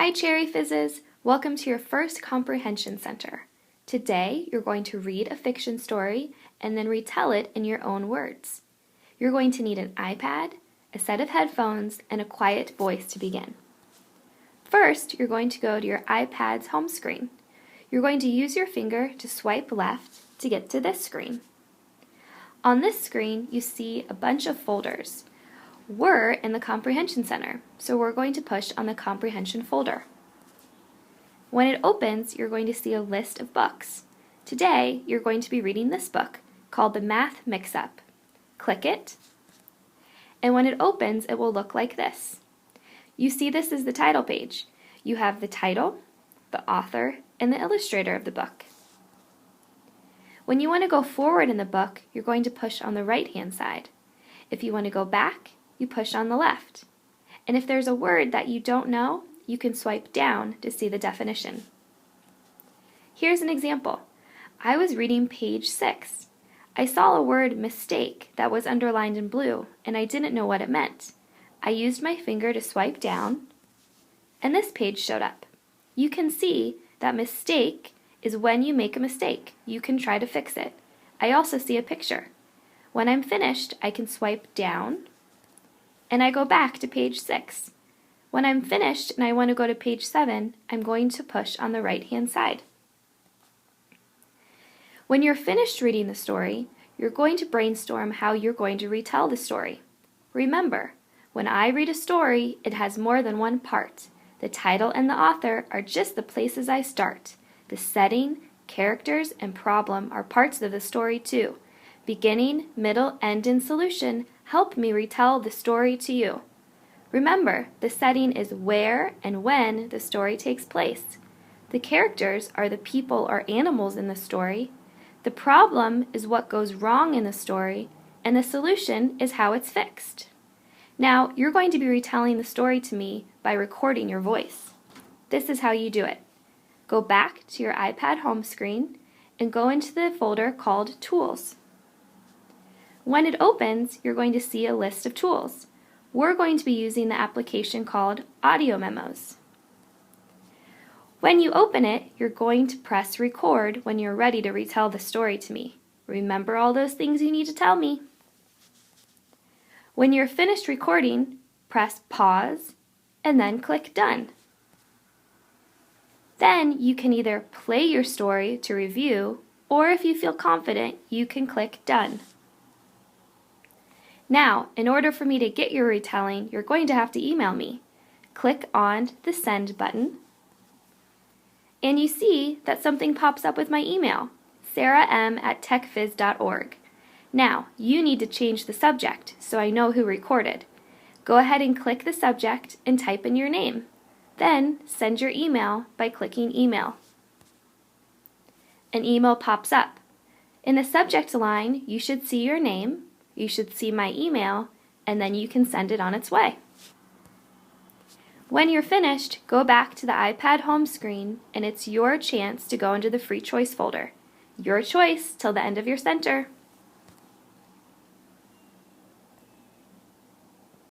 Hi Cherry Fizzes! Welcome to your first Comprehension Center. Today you're going to read a fiction story and then retell it in your own words. You're going to need an iPad, a set of headphones, and a quiet voice to begin. First, you're going to go to your iPad's home screen. You're going to use your finger to swipe left to get to this screen. On this screen, you see a bunch of folders. We're in the Comprehension Center, so we're going to push on the Comprehension folder. When it opens, you're going to see a list of books. Today, you're going to be reading this book called The Math Mix-Up. Click it, and when it opens, it will look like this. You see this is the title page. You have the title, the author, and the illustrator of the book. When you want to go forward in the book, you're going to push on the right-hand side. If you want to go back, you push on the left. And if there's a word that you don't know, you can swipe down to see the definition. Here's an example. I was reading page 6. I saw a word mistake that was underlined in blue, and I didn't know what it meant. I used my finger to swipe down, and this page showed up. You can see that mistake is when you make a mistake. You can try to fix it. I also see a picture. When I'm finished, I can swipe down, and I go back to page 6. When I'm finished and I want to go to page 7, I'm going to push on the right-hand side. When you're finished reading the story, you're going to brainstorm how you're going to retell the story. Remember, when I read a story, it has more than one part. The title and the author are just the places I start. The setting, characters, and problem are parts of the story too. Beginning, middle, end, and solution help me retell the story to you. Remember, the setting is where and when the story takes place. The characters are the people or animals in the story. The problem is what goes wrong in the story, and the solution is how it's fixed. Now, you're going to be retelling the story to me by recording your voice. This is how you do it. Go back to your iPad home screen and go into the folder called Tools. When it opens, you're going to see a list of tools. We're going to be using the application called Audio Memos. When you open it, you're going to press record when you're ready to retell the story to me. Remember all those things you need to tell me. When you're finished recording, press pause and then click done. Then you can either play your story to review, or if you feel confident, you can click done. Now, in order for me to get your retelling, you're going to have to email me. Click on the send button, and you see that something pops up with my email, sarahM@techfizz.org. Now, you need to change the subject so I know who recorded. Go ahead and click the subject and type in your name. Then, send your email by clicking email. An email pops up. In the subject line, you should see your name, you should see my email, and then you can send it on its way. When you're finished, go back to the iPad home screen, and it's your chance to go into the free choice folder. Your choice till the end of your center.